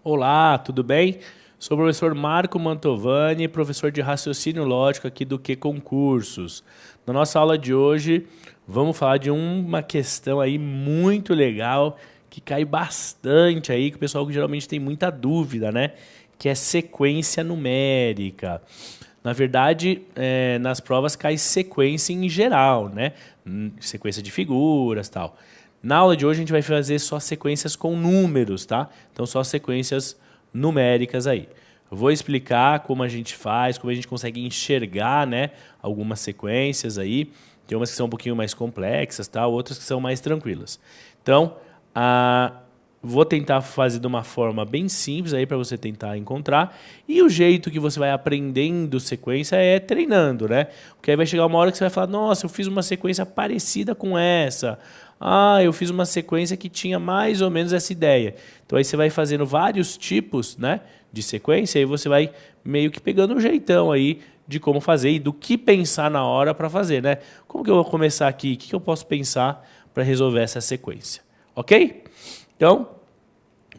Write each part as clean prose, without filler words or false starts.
Olá, tudo bem? Sou o professor Marco Mantovani, professor de raciocínio lógico aqui do Que Concursos. Na nossa aula de hoje, vamos falar de uma questão aí muito legal, que cai bastante aí, que o pessoal geralmente tem muita dúvida, né? Que é sequência numérica. Na verdade, nas provas cai sequência em geral, né? Sequência de figuras e tal. Na aula de hoje a gente vai fazer só sequências com números, tá? Então só sequências numéricas aí. Eu vou explicar como a gente faz, como a gente consegue enxergar, né, algumas sequências aí. Tem umas que são um pouquinho mais complexas, tá? Outras que são mais tranquilas. Então, vou tentar fazer de uma forma bem simples aí para você tentar encontrar. E o jeito que você vai aprendendo sequência é treinando, né? Porque aí vai chegar uma hora que você vai falar, nossa, eu fiz uma sequência parecida com essa. Ah, eu fiz uma sequência que tinha mais ou menos essa ideia. Então aí você vai fazendo vários tipos, né, de sequência e você vai meio que pegando um jeitão aí de como fazer e do que pensar na hora para fazer, né? Como que eu vou começar aqui? O que eu posso pensar para resolver essa sequência? Ok? Então,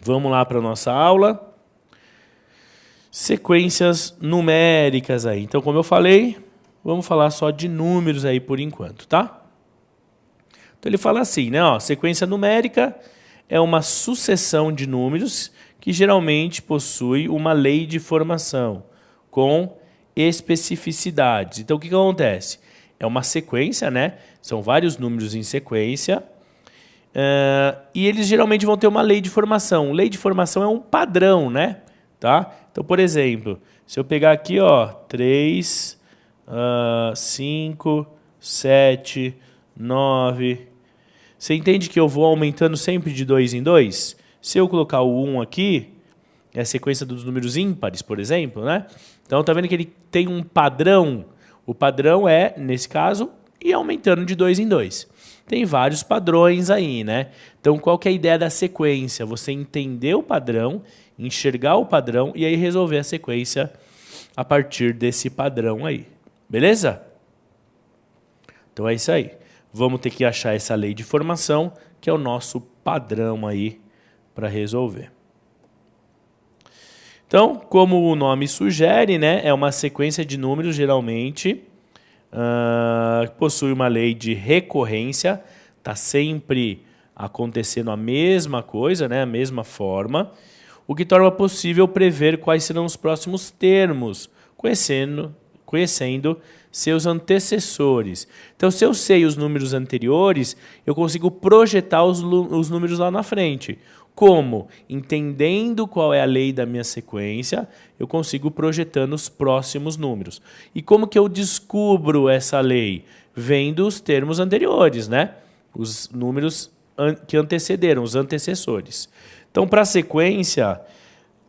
vamos lá para a nossa aula. Sequências numéricas aí. Então, como eu falei, vamos falar só de números aí por enquanto, tá? Então ele fala assim, né? Ó, sequência numérica é uma sucessão de números que geralmente possui uma lei de formação com especificidades. Então o que acontece? É uma sequência, né? São vários números em sequência e eles geralmente vão ter uma lei de formação. Lei de formação é um padrão, né? Tá? Então, por exemplo, se eu pegar aqui, ó, 3, 5, 7, 9. Você entende que eu vou aumentando sempre de 2 em 2? Se eu colocar o 1 aqui, é a sequência dos números ímpares, por exemplo, né? Então, tá vendo que ele tem um padrão? O padrão é, nesse caso, ir aumentando de 2 em 2. Tem vários padrões aí, né? Então, qual que é a ideia da sequência? Você entender o padrão, enxergar o padrão e aí resolver a sequência a partir desse padrão aí. Beleza? Então, é isso aí. Vamos ter que achar essa lei de formação, que é o nosso padrão aí para resolver. Então, como o nome sugere, né, é uma sequência de números, geralmente, possui uma lei de recorrência, está sempre acontecendo a mesma coisa, né, a mesma forma, o que torna possível prever quais serão os próximos termos, conhecendo seus antecessores. Então, se eu sei os números anteriores, eu consigo projetar os números lá na frente. Como? Entendendo qual é a lei da minha sequência, eu consigo projetando os próximos números. E como que eu descubro essa lei? Vendo os termos anteriores, né? Os números que antecederam, os antecessores. Então, para a sequência,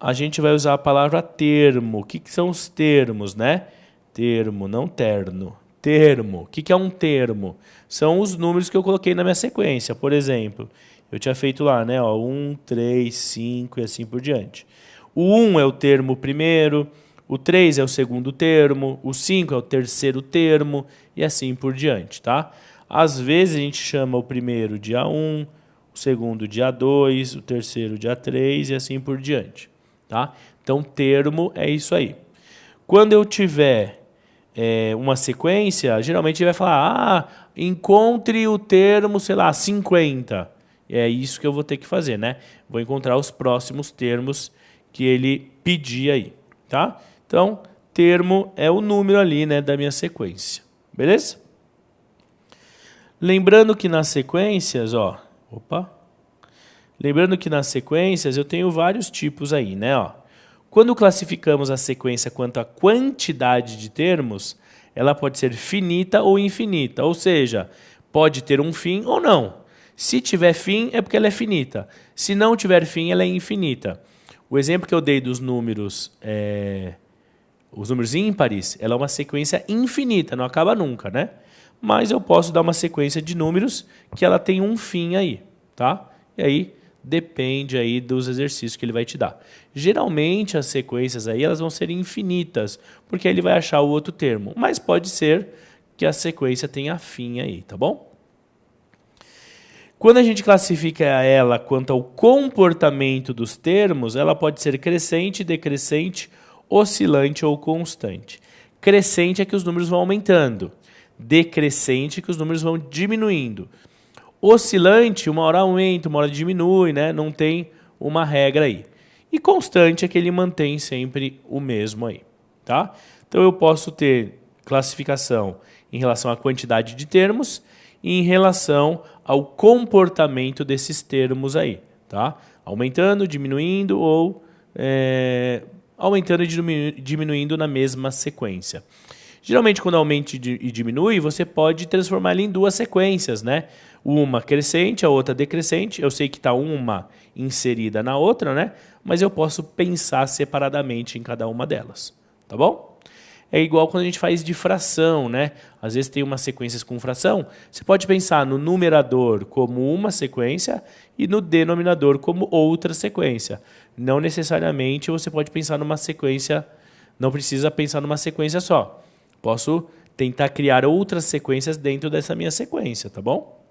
a gente vai usar a palavra termo. O que são os termos, né? Termo, não terno. Termo. O que é um termo? São os números que eu coloquei na minha sequência. Por exemplo, eu tinha feito lá, né? 1, 3, 5 e assim por diante. O 1 é o termo primeiro, o 3 é o segundo termo, o 5 é o terceiro termo e assim por diante, tá? Às vezes a gente chama o primeiro de A1, o segundo de A2, o terceiro de A3 e assim por diante, tá? Então, termo é isso aí. Quando eu tiver uma sequência, geralmente ele vai falar, encontre o termo, sei lá, 50. É isso que eu vou ter que fazer, né? Vou encontrar os próximos termos que ele pedir aí, tá? Então, termo é o número ali, né, da minha sequência. Beleza? Lembrando que nas sequências, lembrando que nas sequências eu tenho vários tipos aí, né, ó. Quando classificamos a sequência quanto à quantidade de termos, ela pode ser finita ou infinita, ou seja, pode ter um fim ou não. Se tiver fim, é porque ela é finita. Se não tiver fim, ela é infinita. O exemplo que eu dei dos números, os números ímpares, ela é uma sequência infinita, não acaba nunca, né? Mas eu posso dar uma sequência de números que ela tem um fim aí, tá? E aí depende aí dos exercícios que ele vai te dar. Geralmente as sequências aí elas vão ser infinitas, porque ele vai achar o outro termo, mas pode ser que a sequência tenha fim aí, tá bom? Quando a gente classifica ela quanto ao comportamento dos termos, ela pode ser crescente, decrescente, oscilante ou constante. Crescente é que os números vão aumentando. Decrescente é que os números vão diminuindo. Oscilante, uma hora aumenta, uma hora diminui, né? Não tem uma regra aí. E constante é que ele mantém sempre o mesmo aí, tá? Então eu posso ter classificação em relação à quantidade de termos e em relação ao comportamento desses termos aí, tá? Aumentando, diminuindo ou aumentando e diminuindo na mesma sequência. Geralmente, quando aumenta e diminui, você pode transformar ele em duas sequências, né? Uma crescente, a outra decrescente. Eu sei que está uma inserida na outra, né? Mas eu posso pensar separadamente em cada uma delas, tá bom? É igual quando a gente faz de fração, né? Às vezes tem umas sequências com fração. Você pode pensar no numerador como uma sequência e no denominador como outra sequência. Não necessariamente você pode pensar numa sequência, não precisa pensar numa sequência só. Posso tentar criar outras sequências dentro dessa minha sequência, tá bom?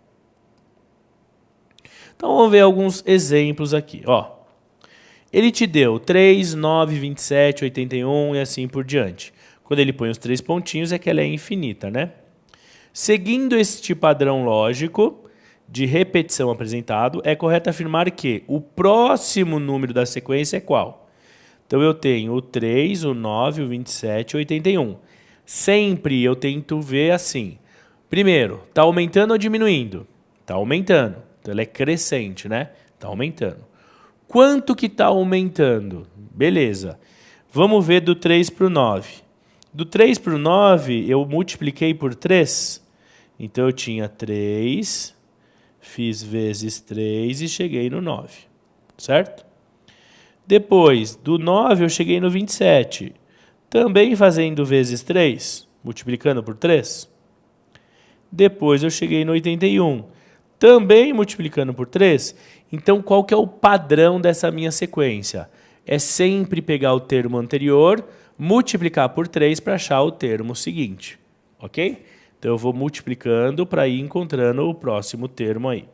Então vamos ver alguns exemplos aqui, ó. Ele te deu 3, 9, 27, 81 e assim por diante. Quando ele põe os 3 pontinhos é que ela é infinita, né? Seguindo este padrão lógico de repetição apresentado, é correto afirmar que o próximo número da sequência é qual? Então eu tenho o 3, o 9, o 27 e o 81. Sempre eu tento ver assim. Primeiro, está aumentando ou diminuindo? Está aumentando. Então ela é crescente, né? Está aumentando. Quanto que está aumentando? Beleza. Vamos ver do 3 para o 9. Do 3 para o 9, eu multipliquei por 3. Então eu tinha 3, fiz vezes 3 e cheguei no 9. Certo? Depois, do 9 eu cheguei no 27. Também fazendo vezes 3, multiplicando por 3. Depois eu cheguei no 81. Também multiplicando por 3. Então, qual que é o padrão dessa minha sequência? É sempre pegar o termo anterior, multiplicar por 3 para achar o termo seguinte. Ok? Então, eu vou multiplicando para ir encontrando o próximo termo aí.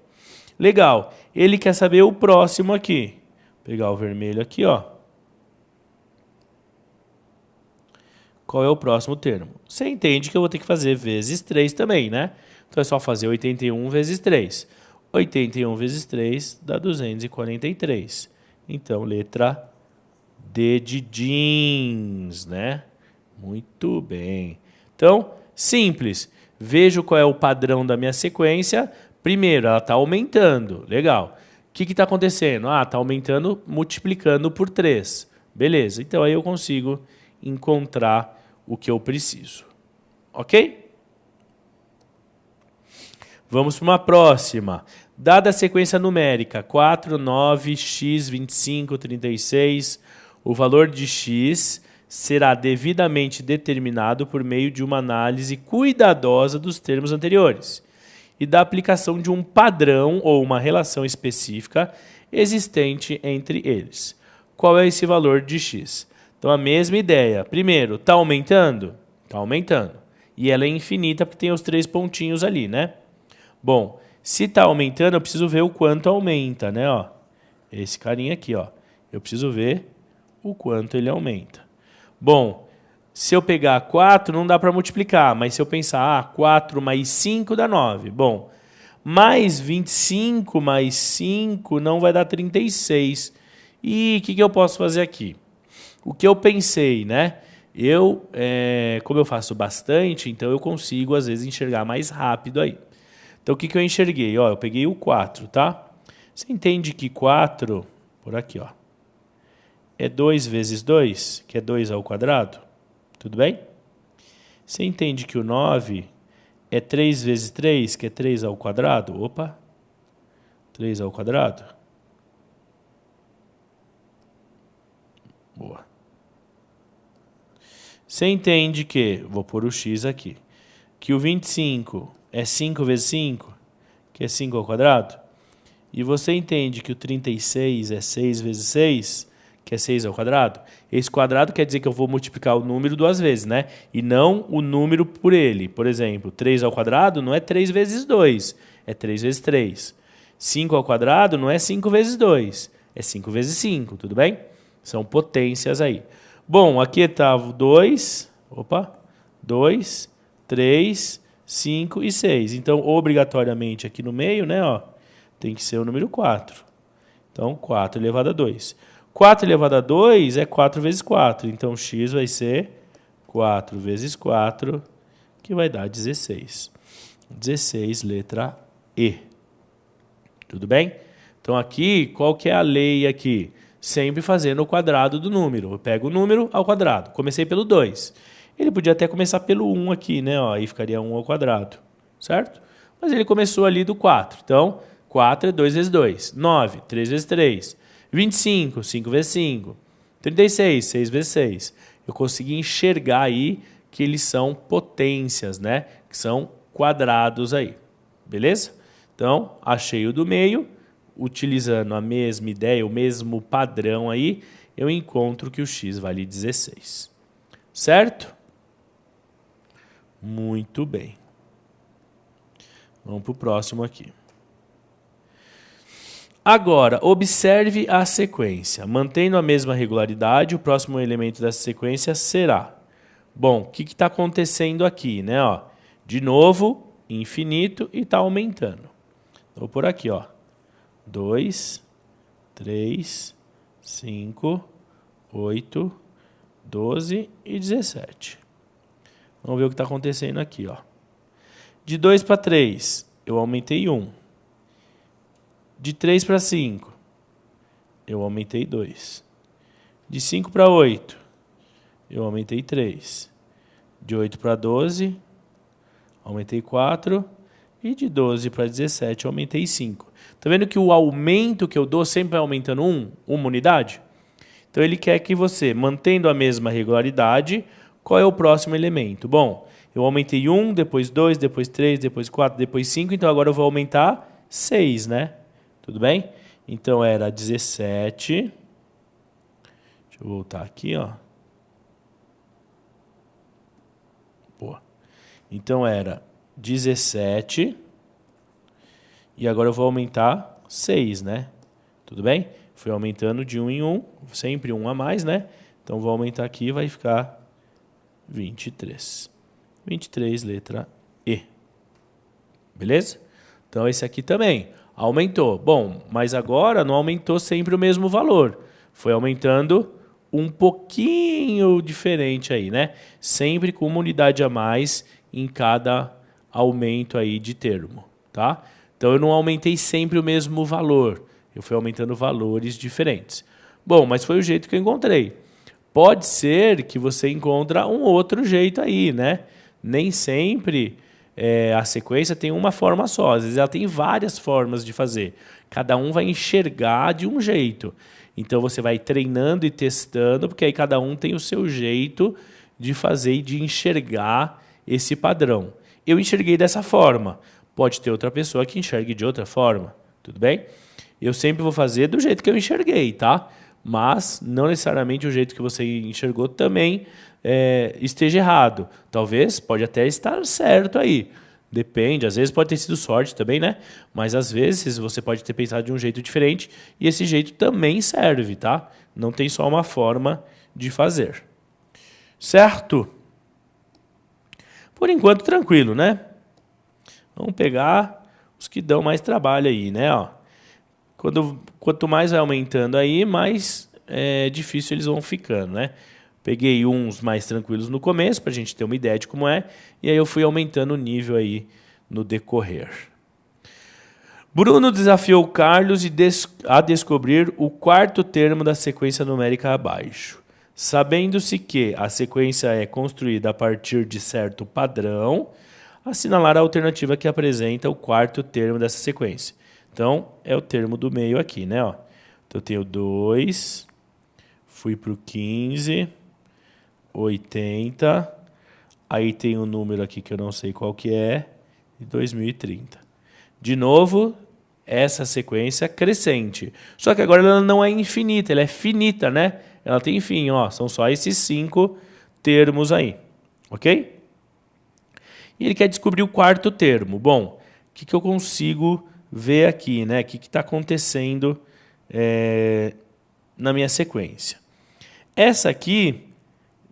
Legal. Ele quer saber o próximo aqui. Vou pegar o vermelho aqui, ó. Qual é o próximo termo? Você entende que eu vou ter que fazer vezes 3 também, né? Então é só fazer 81 vezes 3. 81 vezes 3 dá 243. Então, letra D de jeans, né? Muito bem. Então, simples. Vejo qual é o padrão da minha sequência. Primeiro, ela está aumentando. Legal. O que está acontecendo? Ah, está aumentando multiplicando por 3. Beleza. Então, aí eu consigo encontrar o que eu preciso. Ok? Vamos para uma próxima. Dada a sequência numérica 4, 9, x, 25, 36, o valor de x será devidamente determinado por meio de uma análise cuidadosa dos termos anteriores e da aplicação de um padrão ou uma relação específica existente entre eles. Qual é esse valor de x? Então, a mesma ideia. Primeiro, está aumentando? Está aumentando. E ela é infinita porque tem os 3 pontinhos ali, né? Bom, se está aumentando, eu preciso ver o quanto aumenta, né? Ó, esse carinha aqui, ó. Eu preciso ver o quanto ele aumenta. Bom, se eu pegar 4, não dá para multiplicar. Mas se eu pensar, 4 mais 5 dá 9. Bom, mais 25 mais 5 não vai dar 36. E o que eu posso fazer aqui? O que eu pensei, né? Como eu faço bastante, então eu consigo, às vezes, enxergar mais rápido aí. Então, o que eu enxerguei? Ó, eu peguei o 4, tá? Você entende que 4, por aqui, ó, é 2 vezes 2, que é 2 ao quadrado? Tudo bem? Você entende que o 9 é 3 vezes 3, que é 3 ao quadrado? Opa! 3 ao quadrado? Boa. Você entende que, vou pôr o x aqui, que o 25 é 5 vezes 5, que é 5 ao quadrado? E você entende que o 36 é 6 vezes 6, que é 6 ao quadrado? Esse quadrado quer dizer que eu vou multiplicar o número 2 vezes, né? E não o número por ele. Por exemplo, 3 ao quadrado não é 3 vezes 2, é 3 vezes 3. 5 ao quadrado não é 5 vezes 2, é 5 vezes 5, tudo bem? São potências aí. Bom, aqui está 2, 3, 5 e 6. Então, obrigatoriamente, aqui no meio, né, ó, tem que ser o número 4. Então, 4 elevado a 2. 4 elevado a 2 é 4 vezes 4. Então, x vai ser 4 vezes 4, que vai dar 16. 16, letra E. Tudo bem? Então, aqui, qual que é a lei aqui? Sempre fazendo o quadrado do número. Eu pego o número ao quadrado. Comecei pelo 2. Ele podia até começar pelo 1 aqui, né? Ó, aí ficaria 1 ao quadrado, certo? Mas ele começou ali do 4. Então, 4 é 2 vezes 2. 9, 3 vezes 3. 25, 5 vezes 5. 36, 6 vezes 6. Eu consegui enxergar aí que eles são potências, né? Que são quadrados aí. Beleza? Então, achei o do meio. Utilizando a mesma ideia, o mesmo padrão aí, eu encontro que o x vale 16. Certo? Muito bem. Vamos para o próximo aqui. Agora, observe a sequência. Mantendo a mesma regularidade, o próximo elemento dessa sequência será... Bom, o que está acontecendo aqui, né? Ó, de novo, infinito e está aumentando. Vou por aqui, ó. 2, 3, 5, 8, 12 e 17. Vamos ver o que está acontecendo aqui, ó. De 2 para 3, eu aumentei 1. De 3 para 5, eu aumentei 2. De 5 para 8, eu aumentei 3. De 8 para 12, aumentei 4. E de 12 para 17, eu aumentei 5. Tá vendo que o aumento que eu dou sempre vai aumentando uma unidade? Então, ele quer que você, mantendo a mesma regularidade, qual é o próximo elemento? Bom, eu aumentei 1, depois 2, depois 3, depois 4, depois 5, então agora eu vou aumentar 6, né? Tudo bem? Então, era 17. Deixa eu voltar aqui, ó. Boa. Então, era 17. E agora eu vou aumentar 6, né? Tudo bem? Fui aumentando de 1 em 1, sempre 1 a mais, né? Então, vou aumentar aqui e vai ficar 23. 23, letra E. Beleza? Então, esse aqui também aumentou. Bom, mas agora não aumentou sempre o mesmo valor. Foi aumentando um pouquinho diferente aí, né? Sempre com uma unidade a mais em cada aumento aí de termo, tá? Então, eu não aumentei sempre o mesmo valor. Eu fui aumentando valores diferentes. Bom, mas foi o jeito que eu encontrei. Pode ser que você encontre um outro jeito aí, né? Nem sempre a sequência tem uma forma só. Às vezes ela tem várias formas de fazer. Cada um vai enxergar de um jeito. Então, você vai treinando e testando, porque aí cada um tem o seu jeito de fazer e de enxergar esse padrão. Eu enxerguei dessa forma. Pode ter outra pessoa que enxergue de outra forma. Tudo bem? Eu sempre vou fazer do jeito que eu enxerguei, tá? Mas não necessariamente o jeito que você enxergou também esteja errado. Talvez, pode até estar certo aí. Depende, às vezes pode ter sido sorte também, né? Mas às vezes você pode ter pensado de um jeito diferente e esse jeito também serve, tá? Não tem só uma forma de fazer. Certo? Por enquanto, tranquilo, né? Vamos pegar os que dão mais trabalho aí, né? Ó, quanto mais vai aumentando aí, mais difícil eles vão ficando, né? Peguei uns mais tranquilos no começo, para a gente ter uma ideia de como é, e aí eu fui aumentando o nível aí no decorrer. Bruno desafiou Carlos a descobrir o quarto termo da sequência numérica abaixo. Sabendo-se que a sequência é construída a partir de certo padrão, assinalar a alternativa que apresenta o quarto termo dessa sequência. Então, é o termo do meio aqui, né? Ó. Então, eu tenho 2, fui para o 15, 80, aí tem um número aqui que eu não sei qual que é, e 2030. De novo, essa sequência crescente. Só que agora ela não é infinita, ela é finita, né? Ela tem fim, ó, são só esses 5 termos aí, ok? E ele quer descobrir o quarto termo. Bom, o que eu consigo ver aqui, né, o que está acontecendo na minha sequência. Essa aqui,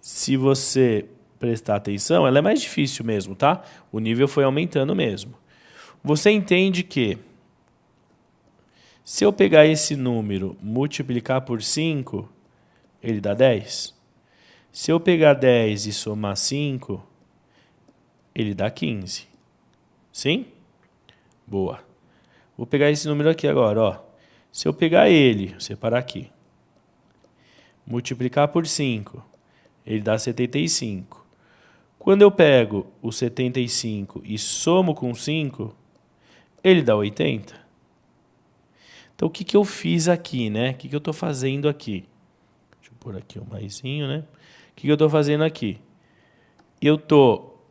se você prestar atenção, ela é mais difícil mesmo, tá? O nível foi aumentando mesmo. Você entende que se eu pegar esse número, multiplicar por 5, ele dá 10? Se eu pegar 10 e somar 5, ele dá 15. Sim? Boa. Vou pegar esse número aqui agora, ó. Se eu pegar ele, vou separar aqui, multiplicar por 5, ele dá 75. Quando eu pego o 75 e somo com 5, ele dá 80. Então, o que, que eu fiz aqui, né? O que, que eu estou fazendo aqui? Deixa eu pôr aqui um maisinho, né? O que, que eu estou fazendo aqui?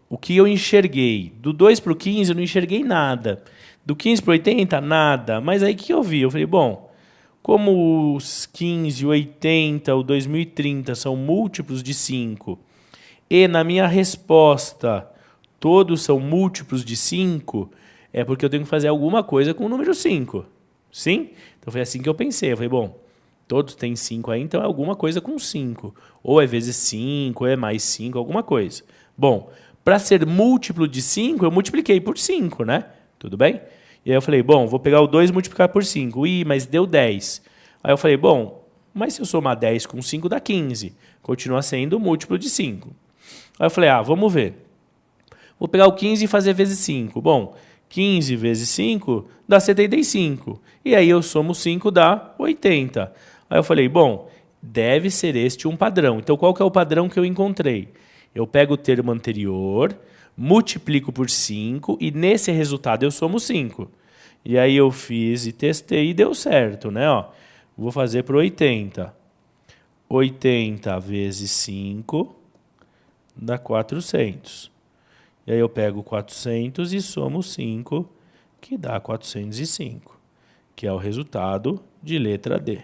O que eu enxerguei? Do 2 para o 15, eu não enxerguei nada. Do 15 para o 80, nada. Mas aí, o que eu vi? Eu falei, bom, como os 15, o 80, o 2030 são múltiplos de 5, e na minha resposta todos são múltiplos de 5, é porque eu tenho que fazer alguma coisa com o número 5. Sim? Então foi assim que eu pensei. Eu falei, bom, todos têm 5 aí, então é alguma coisa com 5. Ou é vezes 5, ou é mais 5, alguma coisa. Bom, para ser múltiplo de 5, eu multipliquei por 5, né? Tudo bem? E aí eu falei, bom, vou pegar o 2 e multiplicar por 5. Ih, mas deu 10. Aí eu falei, bom, mas se eu somar 10 com 5 dá 15. Continua sendo múltiplo de 5. Aí eu falei, vamos ver. Vou pegar o 15 e fazer vezes 5. Bom, 15 vezes 5 dá 75. E aí eu somo 5, dá 80. Aí eu falei, bom, deve ser este um padrão. Então qual que é o padrão que eu encontrei? Eu pego o termo anterior, multiplico por 5 e nesse resultado eu somo 5. E aí eu fiz e testei e deu certo, né? Ó, vou fazer para 80. 80 vezes 5 dá 400. E aí eu pego 400 e somo 5, que dá 405, que é o resultado de letra D.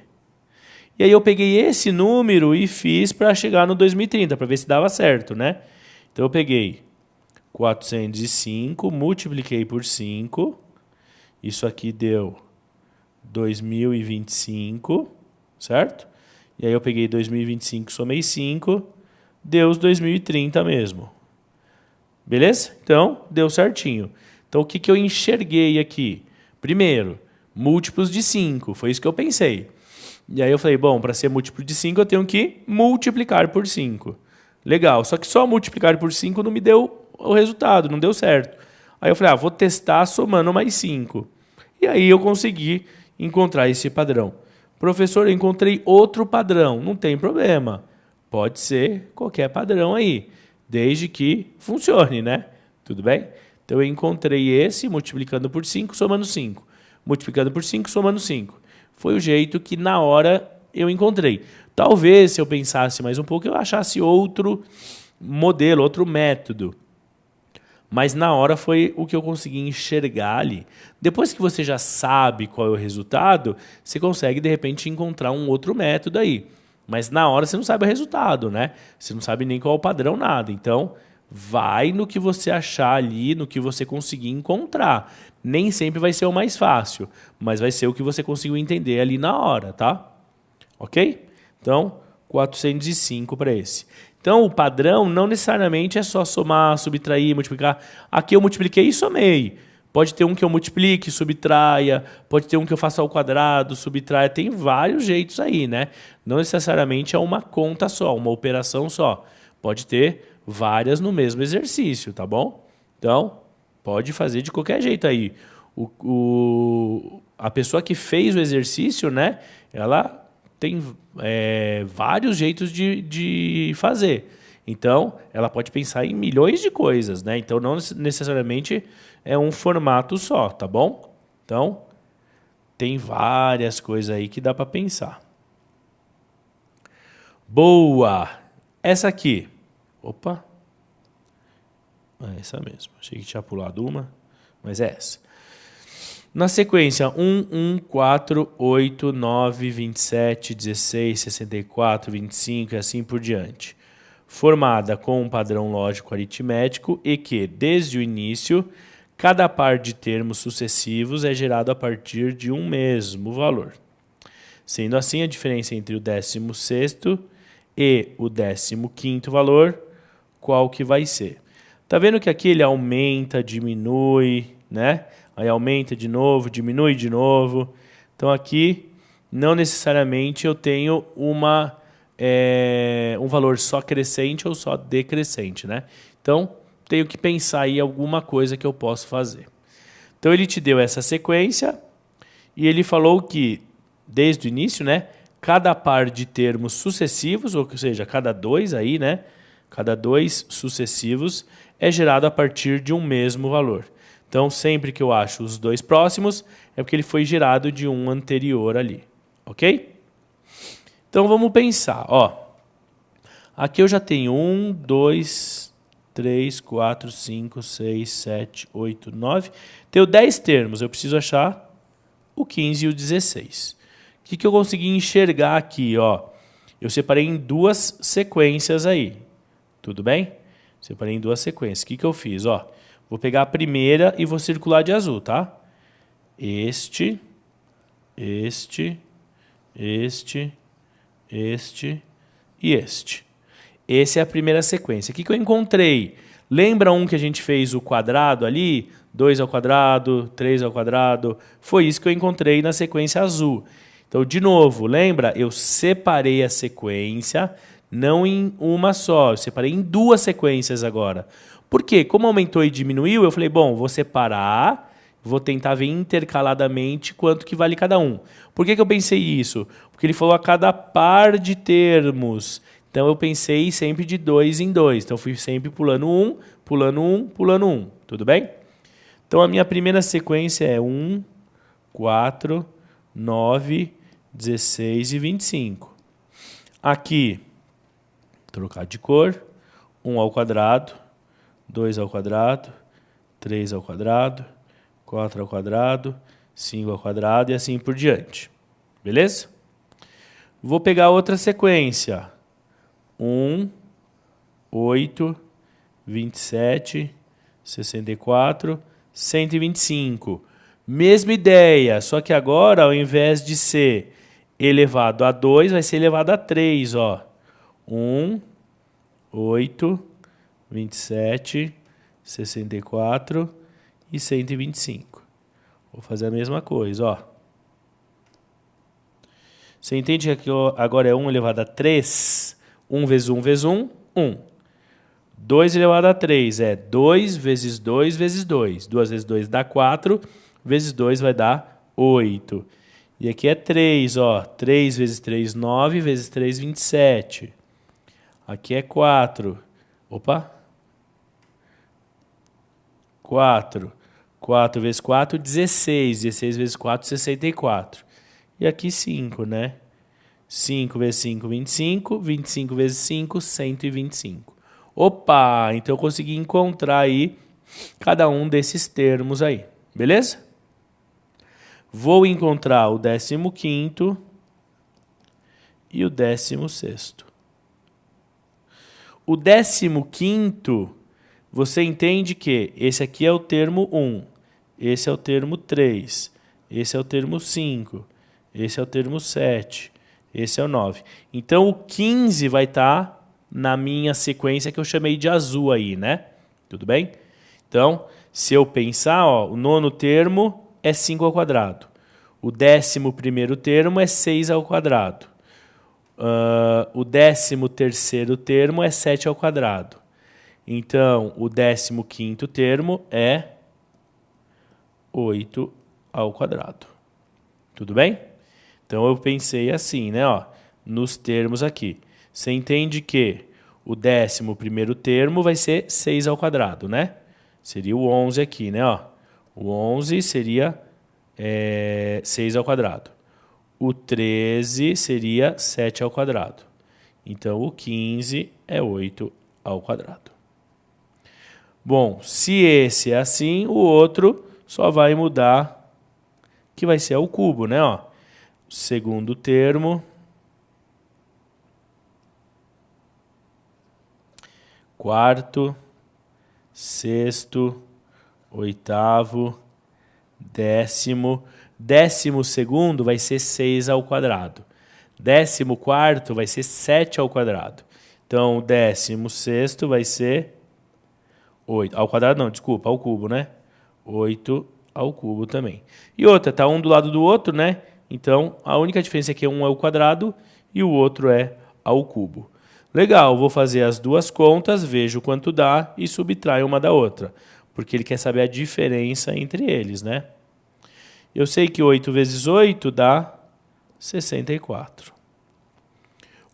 E aí eu peguei esse número e fiz para chegar no 2030, para ver se dava certo, né? Então eu peguei 405, multipliquei por 5, isso aqui deu 2025, certo? E aí eu peguei 2025, somei 5, deu os 2030 mesmo. Beleza? Então, deu certinho. Então, o que, que eu enxerguei aqui? Primeiro, múltiplos de 5. Foi isso que eu pensei. E aí eu falei, bom, para ser múltiplo de 5, eu tenho que multiplicar por 5. Legal, só que só multiplicar por 5 não me deu o resultado, não deu certo. Aí eu falei, vou testar somando mais 5. E aí eu consegui encontrar esse padrão. Professor, eu encontrei outro padrão. Não tem problema. Pode ser qualquer padrão aí, desde que funcione, né? Tudo bem? Então eu encontrei esse multiplicando por 5, somando 5. Multiplicando por 5, somando 5. Foi o jeito que na hora eu encontrei. Talvez, se eu pensasse mais um pouco, eu achasse outro modelo, outro método. Mas na hora foi o que eu consegui enxergar ali. Depois que você já sabe qual é o resultado, você consegue, de repente, encontrar um outro método aí. Mas na hora você não sabe o resultado, né? Você não sabe nem qual é o padrão, nada. Então, vai no que você achar ali, no que você conseguir encontrar. Nem sempre vai ser o mais fácil, mas vai ser o que você conseguiu entender ali na hora, tá? Ok? Então, 405 para esse. Então, o padrão não necessariamente é só somar, subtrair, multiplicar. Aqui eu multipliquei e somei. Pode ter um que eu multiplique, subtraia. Pode ter um que eu faça ao quadrado, subtraia. Tem vários jeitos aí, né? Não necessariamente é uma conta só, uma operação só. Pode ter várias no mesmo exercício, tá bom? Então, pode fazer de qualquer jeito aí. A pessoa que fez o exercício, né? Ela tem vários jeitos de fazer. Então, ela pode pensar em milhões de coisas, né? Então, não necessariamente é um formato só, tá bom? Então, tem várias coisas aí que dá para pensar. Boa! Essa aqui. Opa! É essa mesmo. Achei que tinha pulado uma, mas é essa. Na sequência, 1, 1, 4, 8, 9, 27, 16, 64, 25 e assim por diante. Formada com um padrão lógico aritmético e que, desde o início, Cada par de termos sucessivos é gerado a partir de um mesmo valor. Sendo assim, a diferença entre o 16º e o 15º valor, qual que vai ser? Tá vendo que aqui ele aumenta, diminui, né? Aí aumenta de novo, diminui de novo. Então aqui, não necessariamente eu tenho um valor só crescente ou só decrescente, né? Então, tenho que pensar aí alguma coisa que eu posso fazer. Então ele te deu essa sequência e ele falou que, desde o início, né? Cada par de termos sucessivos, ou seja, cada dois aí, né? Cada dois sucessivos é gerado a partir de um mesmo valor. Então, sempre que eu acho os dois próximos, é porque ele foi gerado de um anterior ali. Ok? Então, vamos pensar. Ó, aqui eu já tenho 1, 2, 3, 4, 5, 6, 7, 8, 9. Tenho 10 termos. Eu preciso achar o 15 e o 16. O que eu consegui enxergar aqui? Ó? Eu separei em duas sequências aí. Tudo bem? Separei em duas sequências. O que eu fiz? Ó, vou pegar a primeira e vou circular de azul, tá? Este e este. Essa é a primeira sequência. O que eu encontrei? Lembra um que a gente fez o quadrado ali? 2 ao quadrado, 3 ao quadrado. Foi isso que eu encontrei na sequência azul. Então, de novo, lembra? Eu separei a sequência, não em uma só. Eu separei em duas sequências agora. Por quê? Como aumentou e diminuiu, eu falei, bom, vou separar, vou tentar ver intercaladamente quanto que vale cada um. Por que eu pensei isso? Porque ele falou a cada par de termos. Então, eu pensei sempre de 2 em 2. Então, eu fui sempre pulando um, pulando um, pulando um. Tudo bem? Então, a minha primeira sequência é 1, 4, 9, 16 e 25. Aqui, trocar de cor, 1 ao quadrado, 2 ao quadrado, 3 ao quadrado, 4 ao quadrado, 5 ao quadrado e assim por diante. Beleza? Vou pegar outra sequência. 1, 8, 27, 64, 125. Mesma ideia, só que agora, ao invés de ser elevado a 2, vai ser elevado a 3. Ó. 1, 8, 27, 64 e 125. Vou fazer a mesma coisa. Ó. Você entende que aqui agora é 1 elevado a 3? 1 vezes 1 vezes 1, 1. 2 elevado a 3 é 2 vezes 2 vezes 2. 2 vezes 2 dá 4, vezes 2 vai dar 8. E aqui é 3, ó. 3 vezes 3, 9, vezes 3, 27. Aqui é 4. Opa. 4. 4 vezes 4, 16. 16 vezes 4, 64. E aqui 5, né? 5 vezes 5, 25. 25 vezes 5, 125. Opa! Então eu consegui encontrar aí cada um desses termos aí. Beleza? Vou encontrar o 15º e o 16º. O 15º, você entende que esse aqui é o termo 1, esse é o termo 3, esse é o termo 5, esse é o termo 7, esse é o 9. Então, o 15 vai estar na minha sequência que eu chamei de azul aí, né? Tudo bem? Então, se eu pensar, ó, o nono termo é 5 ao quadrado. O 11º termo é 6 ao quadrado. O 13º termo é 7 ao quadrado. Então, o 15º termo é 8 ao quadrado. Tudo bem? Então, eu pensei assim, né? Ó, nos termos aqui. Você entende que o 11º termo vai ser 6 ao quadrado, né? Seria o 11 aqui, né? Ó. O 11 seria 6 ao quadrado. O 13 seria 7 ao quadrado. Então, o 15 é 8 ao quadrado. Bom, se esse é assim, o outro só vai mudar, que vai ser ao cubo, né? Ó, segundo termo, quarto, sexto, oitavo, décimo. 12º vai ser 6 ao quadrado. 14º vai ser 7 ao quadrado. Então, 16º vai ser 8. Ao quadrado não, desculpa, ao cubo, né? 8 ao cubo também. E outra, tá um do lado do outro, né? Então, a única diferença é que um é ao quadrado e o outro é ao cubo. Legal, vou fazer as duas contas, vejo quanto dá e subtraio uma da outra. Porque ele quer saber a diferença entre eles, né? Eu sei que 8 vezes 8 dá 64.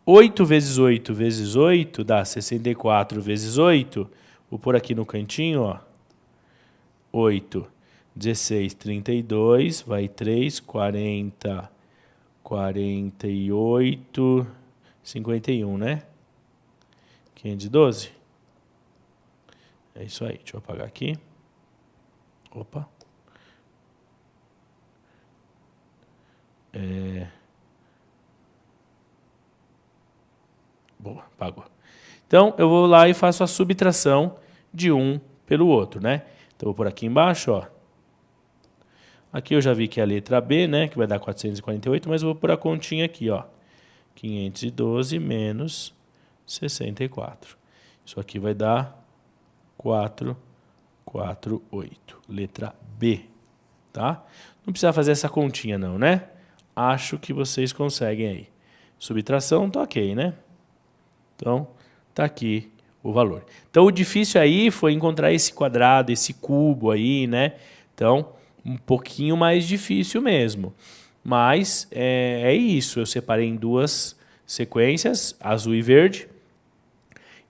8 vezes 8 vezes 8 dá 64 vezes 8. Vou pôr aqui no cantinho, ó. 8, 16, 32, vai 3, 40, 48, 51, né? 512. É isso aí, deixa eu apagar aqui. Opa. Boa, apagou. Então, eu vou lá e faço a subtração de um pelo outro, né? Então, vou por aqui embaixo, ó. Aqui eu já vi que é a letra B, né? Que vai dar 448, mas eu vou pôr a continha aqui, ó. 512 menos 64. Isso aqui vai dar 448. Letra B, tá? Não precisa fazer essa continha não, né? Acho que vocês conseguem aí. Subtração, tá ok, né? Então, tá aqui o valor. Então, o difícil aí foi encontrar esse quadrado, esse cubo aí, né? Então, um pouquinho mais difícil mesmo. Mas é isso. Eu separei em duas sequências, azul e verde.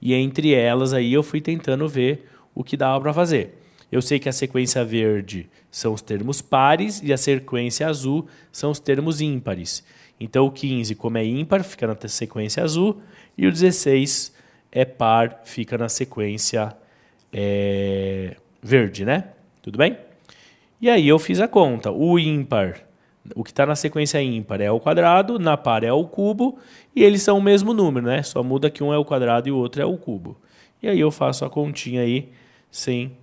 E entre elas aí eu fui tentando ver o que dava para fazer. Eu sei que a sequência verde são os termos pares e a sequência azul são os termos ímpares. Então, o 15, como é ímpar, fica na sequência azul. E o 16 é par, fica na sequência verde, né? Tudo bem? E aí eu fiz a conta. O ímpar, o que está na sequência ímpar é o quadrado, na par é o cubo, e eles são o mesmo número, né? Só muda que um é o quadrado e o outro é o cubo. E aí eu faço a continha aí sem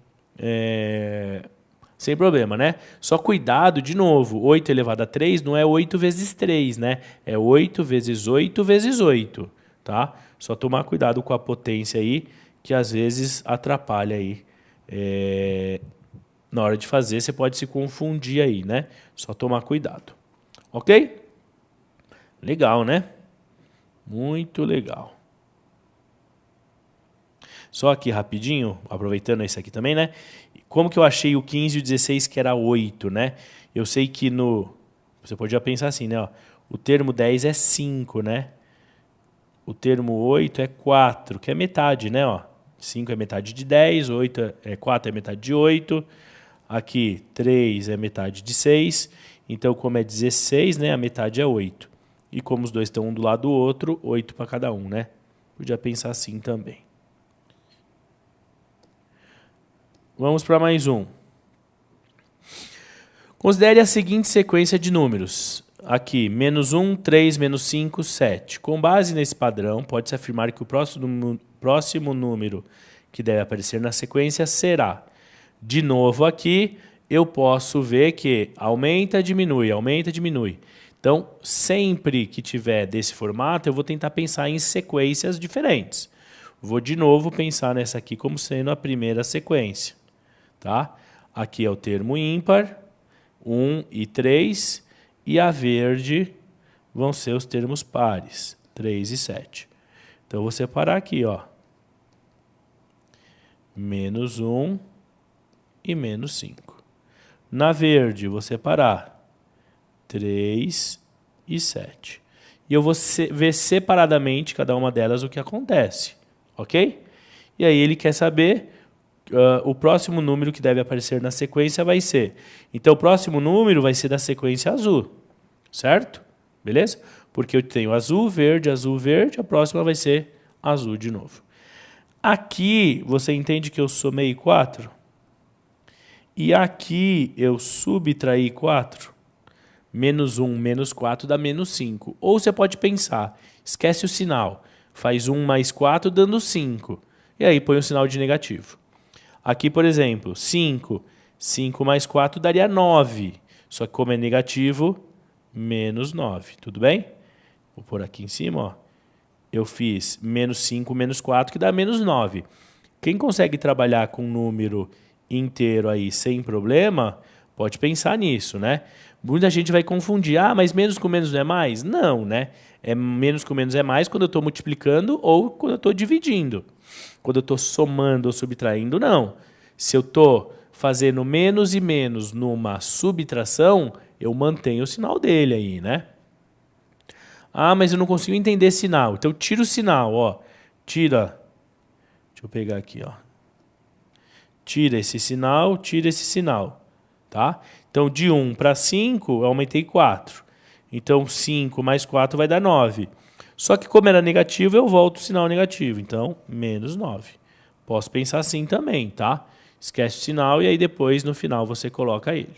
problema, né? Só cuidado, de novo, 8 elevado a 3 não é 8 vezes 3, né? É 8 vezes 8 vezes 8, tá? Só tomar cuidado com a potência aí, que às vezes atrapalha aí. Na hora de fazer, você pode se confundir aí, né? Só tomar cuidado. Ok? Legal, né? Muito legal. Só aqui rapidinho, aproveitando esse aqui também, né? Como que eu achei o 15 e o 16 que era 8, né? Eu sei que você podia pensar assim, né? Ó, o termo 10 é 5, né? O termo 8 é 4, que é metade, né? Ó, 5 é metade de 10, 4 é metade de 8. Aqui, 3 é metade de 6. Então, como é 16, né? A metade é 8. E como os dois estão um do lado do outro, 8 para cada um, né? Podia pensar assim também. Vamos para mais um. Considere a seguinte sequência de números. Aqui, menos 1, 3, menos 5, 7. Com base nesse padrão, pode-se afirmar que o próximo número que deve aparecer na sequência será. De novo aqui, eu posso ver que aumenta, diminui, aumenta, diminui. Então, sempre que tiver desse formato, eu vou tentar pensar em sequências diferentes. Vou de novo pensar nessa aqui como sendo a primeira sequência. Tá? Aqui é o termo ímpar, 1 e 3, e a verde vão ser os termos pares, 3 e 7. Então, eu vou separar aqui, ó, menos 1 e menos 5. Na verde, vou separar 3 e 7. E eu vou ver separadamente cada uma delas o que acontece, ok? E aí ele quer saber o próximo número que deve aparecer na sequência vai ser. Então, o próximo número vai ser da sequência azul, certo? Beleza? Porque eu tenho azul, verde, a próxima vai ser azul de novo. Aqui, você entende que eu somei 4? E aqui eu subtraí 4? Menos 1, menos 4 dá menos 5. Ou você pode pensar, esquece o sinal, faz 1 mais 4 dando 5. E aí põe o sinal de negativo. Aqui, por exemplo, 5. 5 mais 4 daria 9. Só que como é negativo, menos 9. Tudo bem? Vou pôr aqui em cima, ó. Eu fiz menos 5 menos 4, que dá menos 9. Quem consegue trabalhar com um número inteiro aí sem problema, pode pensar nisso, né? Muita gente vai confundir. Ah, mas menos com menos não é mais? Não, né? Menos com menos é mais quando eu estou multiplicando ou quando eu estou dividindo. Quando eu estou somando ou subtraindo, não. Se eu estou fazendo menos e menos numa subtração, eu mantenho o sinal dele aí, né? Ah, mas eu não consigo entender sinal. Então tira o sinal, ó. Tira. Deixa eu pegar aqui, ó. Tira esse sinal, tá? Então de 1 para 5 eu aumentei 4. Então 5 mais 4 vai dar 9. Só que como era negativo, eu volto o sinal negativo. Então, menos 9. Posso pensar assim também, tá? Esquece o sinal e aí depois, no final, você coloca ele.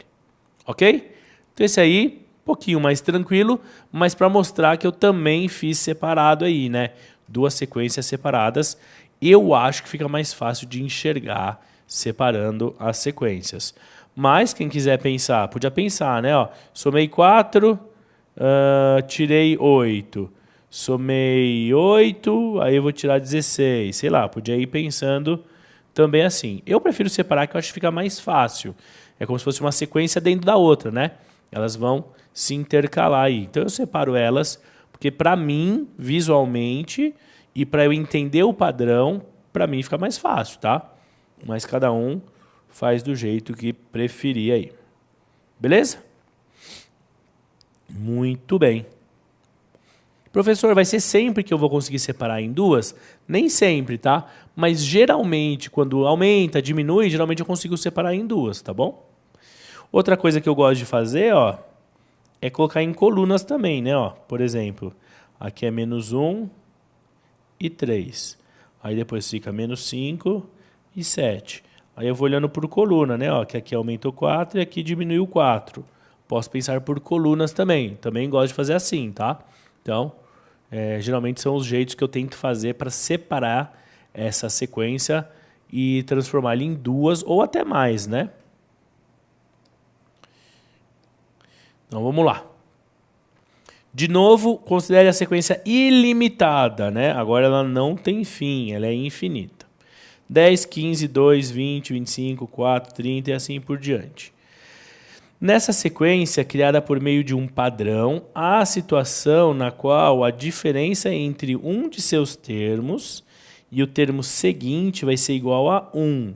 Ok? Então esse aí, um pouquinho mais tranquilo, mas para mostrar que eu também fiz separado aí, né? Duas sequências separadas. Eu acho que fica mais fácil de enxergar separando as sequências. Mas quem quiser pensar, podia pensar, né? Ó, somei 4, tirei 8. Somei 8, aí eu vou tirar 16. Sei lá, podia ir pensando também assim. Eu prefiro separar, que eu acho que fica mais fácil. É como se fosse uma sequência dentro da outra, né? Elas vão se intercalar aí. Então eu separo elas, porque para mim, visualmente, e para eu entender o padrão, para mim fica mais fácil, tá? Mas cada um faz do jeito que preferir aí. Beleza? Muito bem. Professor, vai ser sempre que eu vou conseguir separar em duas? Nem sempre, tá? Mas geralmente, quando aumenta, diminui, geralmente eu consigo separar em duas, tá bom? Outra coisa que eu gosto de fazer, ó, é colocar em colunas também, né? Ó, por exemplo, aqui é menos 1 e 3. Aí depois fica menos 5 e 7. Aí eu vou olhando por coluna, né? Ó, que aqui aumentou 4 e aqui diminuiu 4. Posso pensar por colunas também. Também gosto de fazer assim, tá? Então, geralmente são os jeitos que eu tento fazer para separar essa sequência e transformar ele em duas ou até mais, né? Então vamos lá. De novo, considere a sequência ilimitada, né? Agora ela não tem fim, ela é infinita. 10, 15, 2, 20, 25, 4, 30 e assim por diante. Nessa sequência, criada por meio de um padrão, há a situação na qual a diferença entre um de seus termos e o termo seguinte vai ser igual a 1.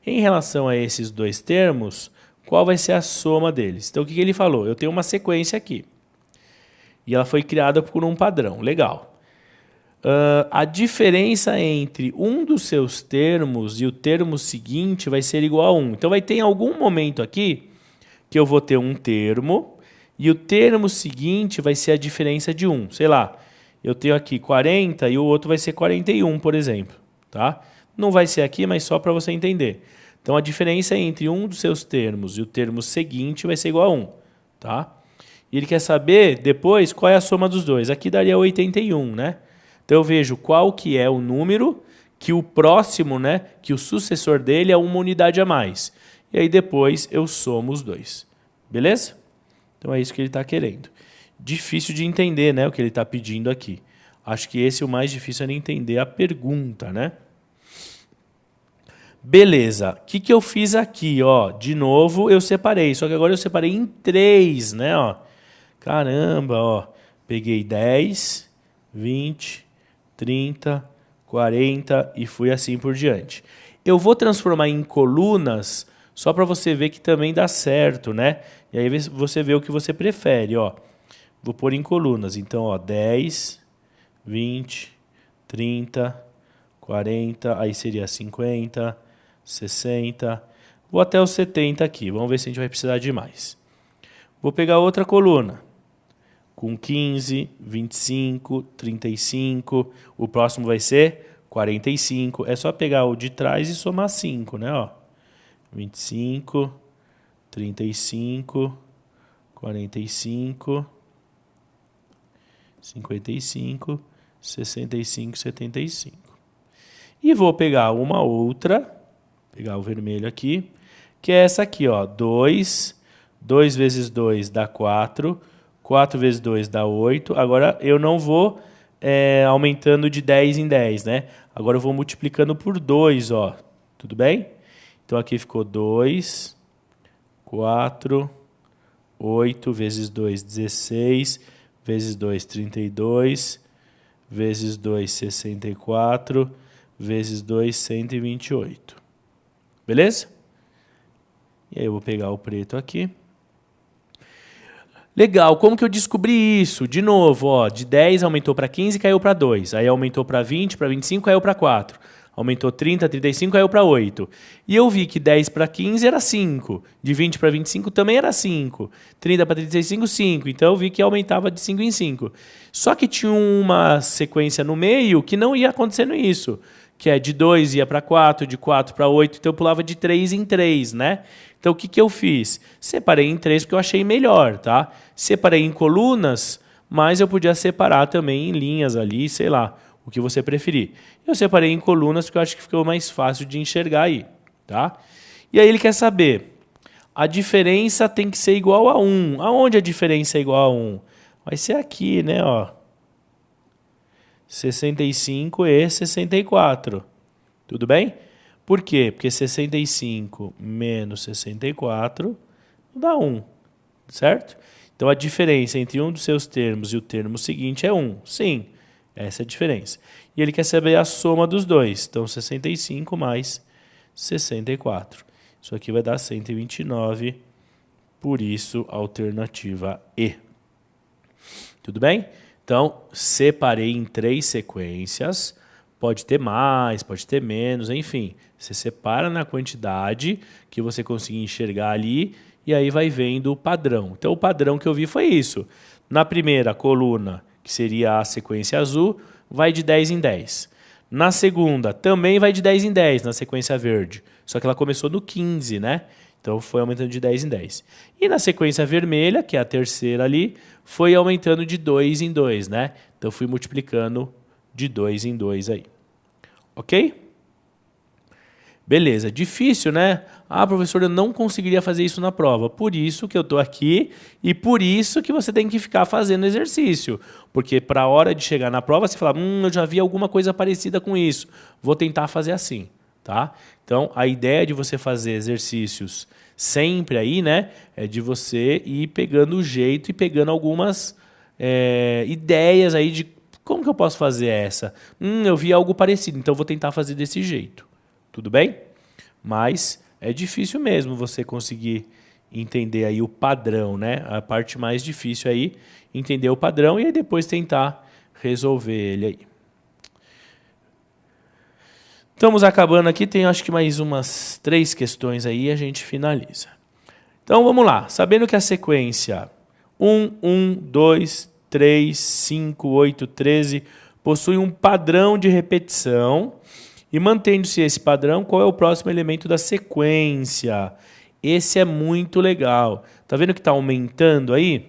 Em relação a esses dois termos, qual vai ser a soma deles? Então, o que ele falou? Eu tenho uma sequência aqui. E ela foi criada por um padrão. Legal. A diferença entre um dos seus termos e o termo seguinte vai ser igual a 1. Então, vai ter em algum momento aqui que eu vou ter um termo e o termo seguinte vai ser a diferença de 1. Sei lá, eu tenho aqui 40 e o outro vai ser 41, por exemplo. Tá? Não vai ser aqui, mas só para você entender. Então, a diferença entre um dos seus termos e o termo seguinte vai ser igual a 1. Tá? E ele quer saber depois qual é a soma dos dois. Aqui daria 81, né? Então eu vejo qual que é o número que o próximo, né, que o sucessor dele é uma unidade a mais. E aí depois eu somo os dois. Beleza? Então é isso que ele está querendo. Difícil de entender, né, o que ele está pedindo aqui. Acho que esse é o mais difícil, é entender a pergunta, né? Beleza. O que eu fiz aqui, ó? De novo eu separei, só que agora eu separei em 3, né, ó? Caramba, ó. Peguei 10, 20, 30, 40 e fui assim por diante. Eu vou transformar em colunas só para você ver que também dá certo, né? E aí você vê o que você prefere, ó. Vou pôr em colunas. Então, ó, 10, 20, 30, 40, aí seria 50, 60. Vou até os 70 aqui. Vamos ver se a gente vai precisar de mais. Vou pegar outra coluna. Com 15, 25, 35. O próximo vai ser 45. É só pegar o de trás e somar 5, né? Ó. 25, 35, 45, 55, 65, 75. E vou pegar uma outra. pegar o vermelho aqui, que é essa aqui, ó, 2, 2 vezes 2 dá 4, 4 vezes 2 dá 8. Agora eu não vou aumentando de 10 em 10, né? Agora eu vou multiplicando por 2, ó. Tudo bem? Então aqui ficou 2, 4, 8 vezes 2, 16, vezes 2, 32, vezes 2, 64, vezes 2, 128. Beleza? E aí eu vou pegar o preto aqui. Legal, como que eu descobri isso? De novo, ó, de 10 aumentou para 15 e caiu para 2. Aí aumentou para 20, para 25, caiu para 4. Aumentou 30, 35, caiu para 8. E eu vi que 10 para 15 era 5. De 20 para 25 também era 5. 30 para 35, 5. Então eu vi que aumentava de 5 em 5. Só que tinha uma sequência no meio que não ia acontecendo isso. Que é de 2 ia para 4, de 4 para 8. Então eu pulava de 3 em 3, né? Então o que eu fiz? Separei em 3 porque eu achei melhor, tá? Separei em colunas, mas eu podia separar também em linhas ali, sei lá, o que você preferir. Eu separei em colunas porque eu acho que ficou mais fácil de enxergar aí, tá? E aí ele quer saber, a diferença tem que ser igual a 1. Aonde a diferença é igual a 1? Vai ser aqui, né, ó. 65 e 64. Tudo bem? Por quê? Porque 65 menos 64 dá 1, certo? Então a diferença entre um dos seus termos e o termo seguinte é 1. Sim, essa é a diferença. E ele quer saber a soma dos dois. Então 65 mais 64. Isso aqui vai dar 129, por isso alternativa E. Tudo bem? Então, separei em 3 sequências, pode ter mais, pode ter menos, enfim. Você separa na quantidade que você conseguir enxergar ali e aí vai vendo o padrão. Então, o padrão que eu vi foi isso. Na primeira coluna, que seria a sequência azul, vai de 10 em 10. Na segunda, também vai de 10 em 10, na sequência verde. Só que ela começou no 15, né? Então, foi aumentando de 10 em 10. E na sequência vermelha, que é a terceira ali, foi aumentando de 2 em 2, né? Então, fui multiplicando de 2 em 2 aí. Ok? Beleza. Difícil, né? Ah, professor, eu não conseguiria fazer isso na prova. Por isso que eu estou aqui e por isso que você tem que ficar fazendo exercício. Porque para a hora de chegar na prova, você fala, eu já vi alguma coisa parecida com isso. Vou tentar fazer assim. Tá? Então, a ideia de você fazer exercícios sempre aí, né, é de você ir pegando o jeito e pegando algumas ideias aí de como que eu posso fazer essa. Eu vi algo parecido, então vou tentar fazer desse jeito. Tudo bem? Mas é difícil mesmo você conseguir entender aí o padrão, né? A parte mais difícil aí, entender o padrão e aí depois tentar resolver ele aí. Estamos acabando aqui, tem acho que mais umas 3 questões aí e a gente finaliza. Então vamos lá, sabendo que a sequência 1, 1, 2, 3, 5, 8, 13 possui um padrão de repetição e mantendo-se esse padrão, qual é o próximo elemento da sequência? Esse é muito legal. Tá vendo que está aumentando aí?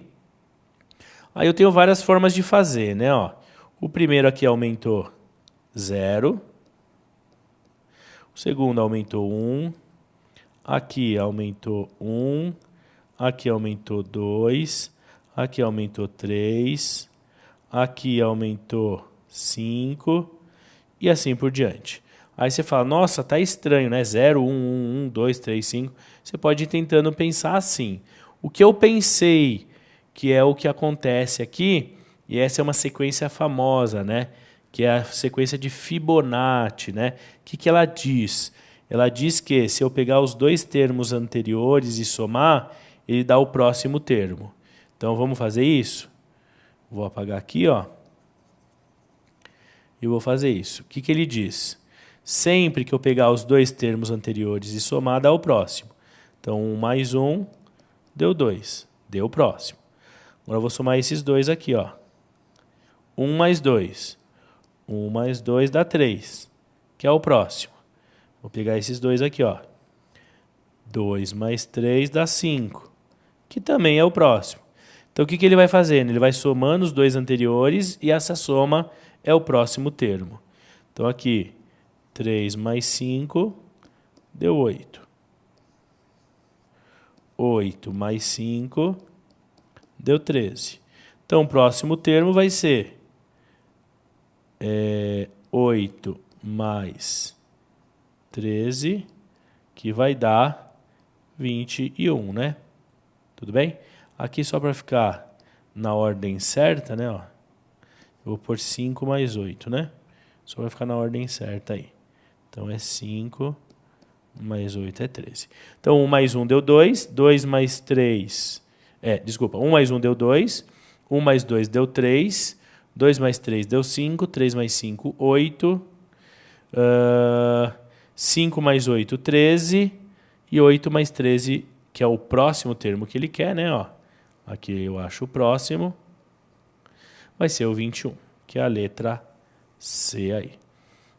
Aí eu tenho várias formas de fazer, né? Ó, o primeiro aqui aumentou 0. O segundo aumentou 1, aqui aumentou 1, aqui aumentou 2, aqui aumentou 3, aqui aumentou 5 e assim por diante. Aí você fala, nossa, tá estranho, né? 0, 1, 1, 2, 3, 5. Você pode ir tentando pensar assim. O que eu pensei que é o que acontece aqui, e essa é uma sequência famosa, né? Que é a sequência de Fibonacci, né? O que ela diz? Ela diz que se eu pegar os 2 termos anteriores e somar, ele dá o próximo termo. Então vamos fazer isso? Vou apagar aqui, ó. E vou fazer isso. O que ele diz? Sempre que eu pegar os 2 termos anteriores e somar, dá o próximo. Então 1 mais 1 deu 2, deu o próximo. Agora eu vou somar esses 2 aqui, ó. 1 mais 2. 1 mais 2 dá 3, que é o próximo. Vou pegar esses 2 aqui, ó. 2 mais 3 dá 5, que também é o próximo. Então, o que ele vai fazendo? Ele vai somando os 2 anteriores e essa soma é o próximo termo. Então, aqui, 3 mais 5 deu 8. 8 mais 5 deu 13. Então, o próximo termo vai ser 8 mais 13, que vai dar 21, né? Tudo bem? Aqui, só para ficar na ordem certa, né? Ó, eu vou pôr 5 mais 8, né? Só vai ficar na ordem certa aí. Então, é 5 mais 8 é 13. Então, 1 mais 1 deu 2. 2 mais 3... desculpa. 1 mais 1 deu 2. 1 mais 2 deu 3. 2 mais 3 deu 5. 3 mais 5, 8. 5 mais 8, 13. E 8 mais 13, que é o próximo termo que ele quer, né? Ó, aqui eu acho o próximo. Vai ser o 21, que é a letra C aí.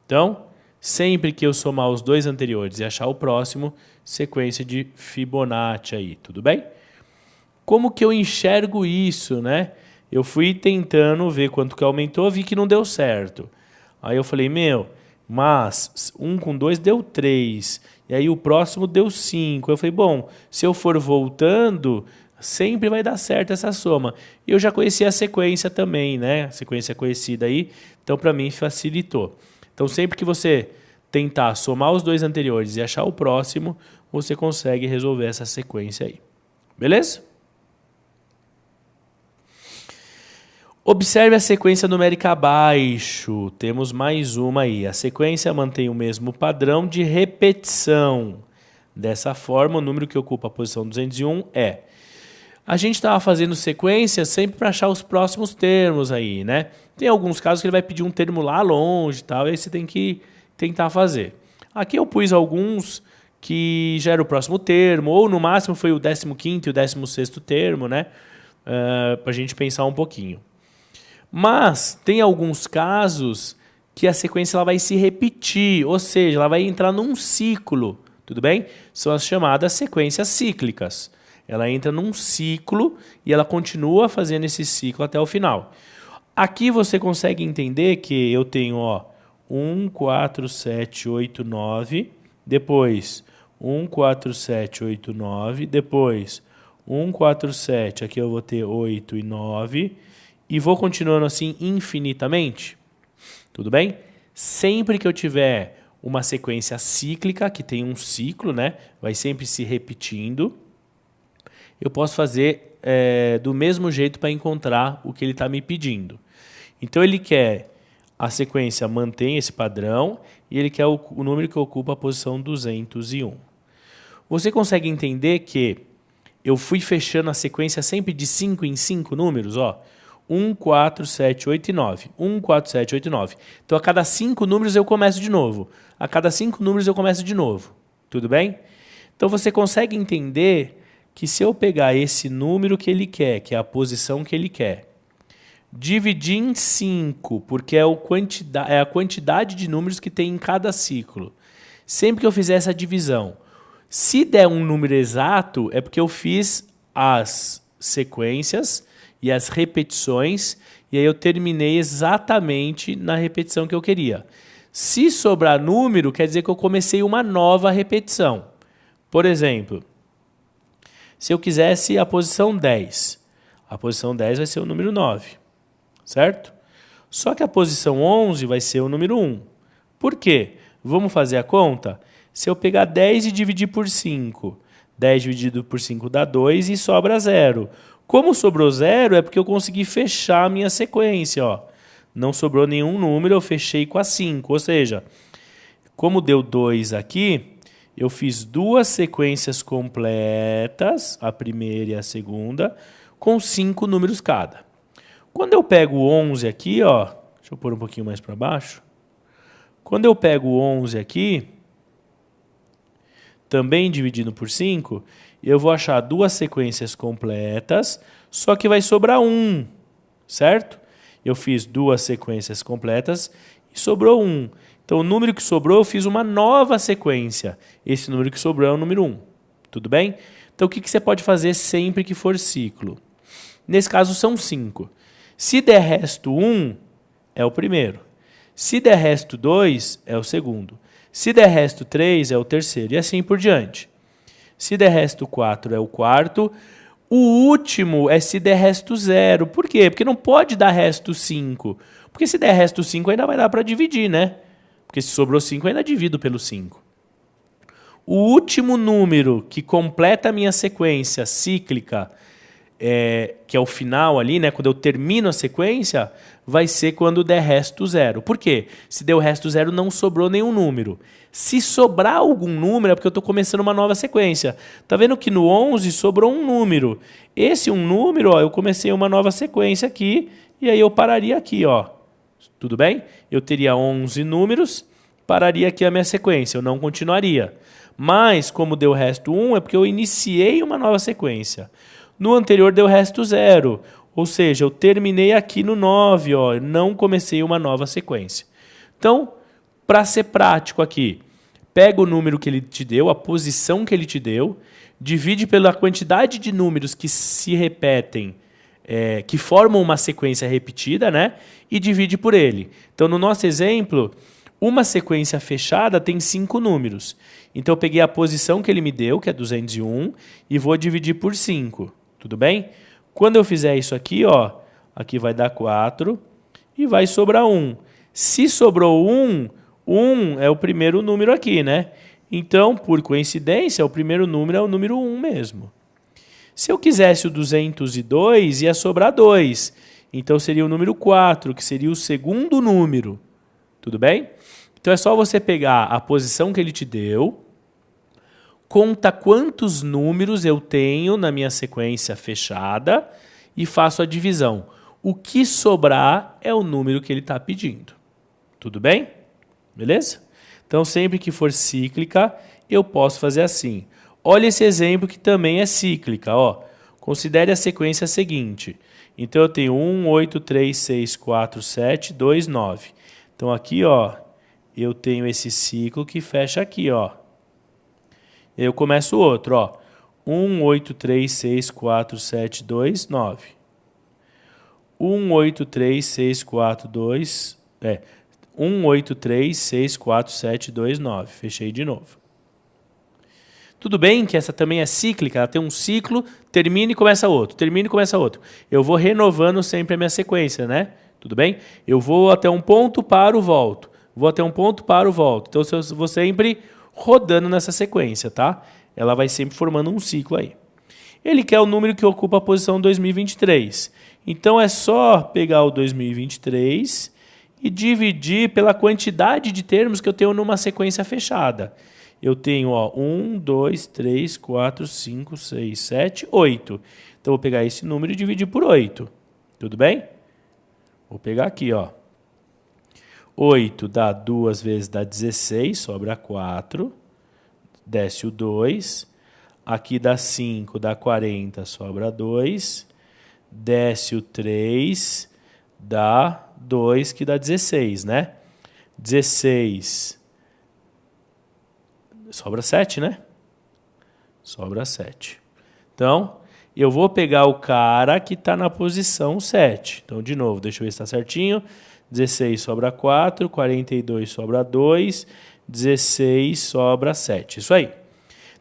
Então, sempre que eu somar os dois anteriores e achar o próximo, sequência de Fibonacci aí, tudo bem? Como que eu enxergo isso, né? Eu fui tentando ver quanto que aumentou, vi que não deu certo. Aí eu falei, mas 1 com 2 deu 3, e aí o próximo deu 5. Eu falei, bom, se eu for voltando, sempre vai dar certo essa soma. E eu já conhecia a sequência também, né? A sequência conhecida aí, então para mim facilitou. Então, sempre que você tentar somar os dois anteriores e achar o próximo, você consegue resolver essa sequência aí. Beleza? Observe a sequência numérica abaixo. Temos mais uma aí. A sequência mantém o mesmo padrão de repetição. Dessa forma, o número que ocupa a posição 201 é... A gente estava fazendo sequência sempre para achar os próximos termos aí, né? Tem alguns casos que ele vai pedir um termo lá longe e tal, e aí você tem que tentar fazer. Aqui eu pus alguns que já era o próximo termo, ou no máximo foi o 15º e o 16º termo, né? Para a gente pensar um pouquinho. Mas tem alguns casos que a sequência ela vai se repetir, ou seja, ela vai entrar num ciclo, tudo bem? São as chamadas sequências cíclicas. Ela entra num ciclo e ela continua fazendo esse ciclo até o final. Aqui você consegue entender que eu tenho 1, 4, 7, 8, 9, depois 1, 4, 7, 8, 9, depois 1, 4, 7, aqui eu vou ter 8 e 9, e vou continuando assim infinitamente. Tudo bem? Sempre que eu tiver uma sequência cíclica, que tem um ciclo, né? Vai sempre se repetindo, eu posso fazer do mesmo jeito para encontrar o que ele está me pedindo. Então, ele quer a sequência mantém esse padrão e ele quer o número que ocupa a posição 201. Você consegue entender que eu fui fechando a sequência sempre de 5 em 5 números? 1, 4, 7, 8 e 9. 1, 4, 7, 8 e 9. Então, a cada 5 números eu começo de novo. A cada 5 números eu começo de novo. Tudo bem? Então, você consegue entender que se eu pegar esse número que ele quer, que é a posição que ele quer, dividir em 5, porque é a quantidade de números que tem em cada ciclo. Sempre que eu fizer essa divisão, se der um número exato, é porque eu fiz as sequências e as repetições, e aí eu terminei exatamente na repetição que eu queria. Se sobrar número, quer dizer que eu comecei uma nova repetição. Por exemplo, se eu quisesse a posição 10 vai ser o número 9, certo? Só que a posição 11 vai ser o número 1. Por quê? Vamos fazer a conta? Se eu pegar 10 e dividir por 5, 10 dividido por 5 dá 2 e sobra 0. Como sobrou 0, é porque eu consegui fechar a minha sequência. Não sobrou nenhum número, eu fechei com a 5. Ou seja, como deu 2 aqui, eu fiz duas sequências completas, a primeira e a segunda, com 5 números cada. Quando eu pego o 11 aqui, deixa eu pôr um pouquinho mais para baixo. Quando eu pego o 11 aqui, também dividindo por 5, eu vou achar duas sequências completas, só que vai sobrar 1, certo? Eu fiz duas sequências completas e sobrou 1. Então, o número que sobrou, eu fiz uma nova sequência. Esse número que sobrou é o número 1. Tudo bem? Então, o que você pode fazer sempre que for ciclo? Nesse caso, são 5. Se der resto 1, é o primeiro. Se der resto 2, é o segundo. Se der resto 3, é o terceiro, e assim por diante. Se der resto 4, é o quarto. O último é se der resto 0. Por quê? Porque não pode dar resto 5. Porque se der resto 5, ainda vai dar para dividir, né? Porque se sobrou 5, eu ainda divido pelo 5. O último número que completa a minha sequência cíclica, que é o final ali, né, quando eu termino a sequência, vai ser quando der resto 0. Por quê? Se deu resto 0, não sobrou nenhum número. Se sobrar algum número, é porque eu estou começando uma nova sequência. Tá vendo que no 11 sobrou um número. Esse um número, ó, eu comecei uma nova sequência aqui, e aí eu pararia aqui, ó. Tudo bem? Eu teria 11 números, pararia aqui a minha sequência, eu não continuaria. Mas, como deu resto 1, é porque eu iniciei uma nova sequência. No anterior deu resto 0, ou seja, eu terminei aqui no 9, ó, eu não comecei uma nova sequência. Então, para ser prático aqui, pega o número que ele te deu, a posição que ele te deu, divide pela quantidade de números que se repetem, que formam uma sequência repetida, né? E divide por ele. Então, no nosso exemplo, uma sequência fechada tem 5 números. Então, eu peguei a posição que ele me deu, que é 201, e vou dividir por 5. Tudo bem? Quando eu fizer isso aqui, ó, aqui vai dar 4 e vai sobrar 1. Se sobrou 1, 1 é o primeiro número aqui, né? Então, por coincidência, o primeiro número é o número 1 mesmo. Se eu quisesse o 202, ia sobrar 2. Então, seria o número 4, que seria o segundo número. Tudo bem? Então, é só você pegar a posição que ele te deu, conta quantos números eu tenho na minha sequência fechada e faço a divisão. O que sobrar é o número que ele está pedindo. Tudo bem? Beleza? Então, sempre que for cíclica, eu posso fazer assim. Olha esse exemplo que também é cíclica. Ó. Considere a sequência seguinte. Então, eu tenho 1, 8, 3, 6, 4, 7, 2, 9. Então, aqui, ó, eu tenho esse ciclo que fecha aqui, ó. E aí eu começo o outro, ó. 1, 8, 3, 6, 4, 7, 2, 9. 1, 8, 3, 6, 4, 2... 1, 8, 3, 6, 4, 7, 2, 9. Fechei de novo. Tudo bem que essa também é cíclica, ela tem um ciclo, termina e começa outro, termina e começa outro. Eu vou renovando sempre a minha sequência, né? Tudo bem? Eu vou até um ponto, paro, volto. Vou até um ponto, paro, volto. Então, eu vou sempre rodando nessa sequência, tá? Ela vai sempre formando um ciclo aí. Ele quer o número que ocupa a posição 2023. Então, é só pegar o 2023 e dividir pela quantidade de termos que eu tenho numa sequência fechada. Eu tenho, ó, 1, 2, 3, 4, 5, 6, 7, 8. Então, vou pegar esse número e dividir por 8. Tudo bem? Vou pegar aqui, ó. 8 dá 2 vezes dá 16, sobra 4. Desce o 2. Aqui dá 5, dá 40, sobra 2. Desce o 3, dá 2, que dá 16, né? 16... Sobra 7, né? Sobra 7. Então, eu vou pegar o cara que está na posição 7. Então, de novo, deixa eu ver se está certinho. 16 sobra 4, 42 sobra 2, 16 sobra 7. Isso aí.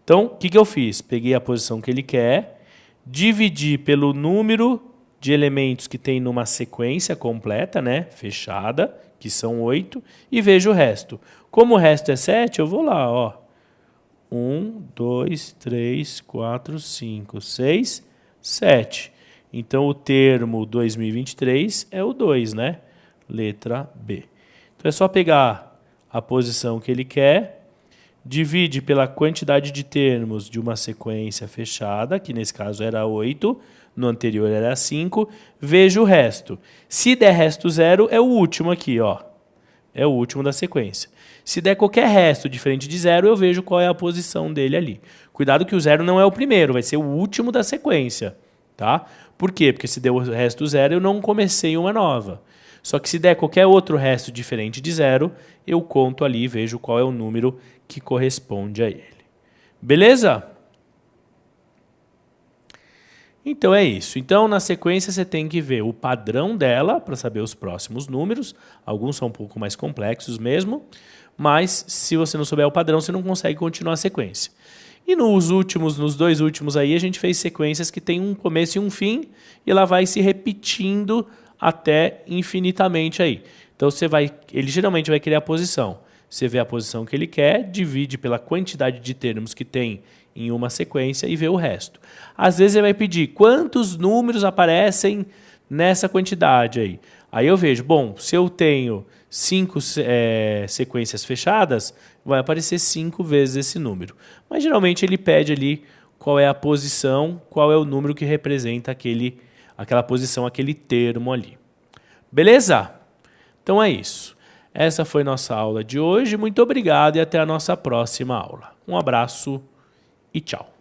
Então, o que eu fiz? Peguei a posição que ele quer, dividi pelo número de elementos que tem numa sequência completa, né? Fechada, que são 8, e vejo o resto. Como o resto é 7, eu vou lá, ó. 1, 2, 3, 4, 5, 6, 7. Então, o termo 2023 é o 2, né? Letra B. Então, é só pegar a posição que ele quer, divide pela quantidade de termos de uma sequência fechada, que nesse caso era 8, no anterior era 5, veja o resto. Se der resto 0, é o último aqui, ó. É o último da sequência. Se der qualquer resto diferente de 0, eu vejo qual é a posição dele ali. Cuidado que o 0 não é o primeiro, vai ser o último da sequência. Tá? Por quê? Porque se der o resto 0, eu não comecei uma nova. Só que se der qualquer outro resto diferente de 0, eu conto ali e vejo qual é o número que corresponde a ele. Beleza? Então é isso. Então na sequência você tem que ver o padrão dela para saber os próximos números. Alguns são um pouco mais complexos mesmo, mas se você não souber o padrão, você não consegue continuar a sequência. E nos dois últimos aí, a gente fez sequências que tem um começo e um fim, e ela vai se repetindo até infinitamente aí. Então ele geralmente vai querer a posição. Você vê a posição que ele quer, divide pela quantidade de termos que tem em uma sequência e vê o resto. Às vezes ele vai pedir quantos números aparecem nessa quantidade aí. Aí eu vejo, bom, se eu tenho 5 sequências fechadas, vai aparecer 5 vezes esse número. Mas geralmente ele pede ali qual é a posição, qual é o número que representa aquela posição, aquele termo ali. Beleza? Então é isso. Essa foi nossa aula de hoje. Muito obrigado e até a nossa próxima aula. Um abraço e tchau.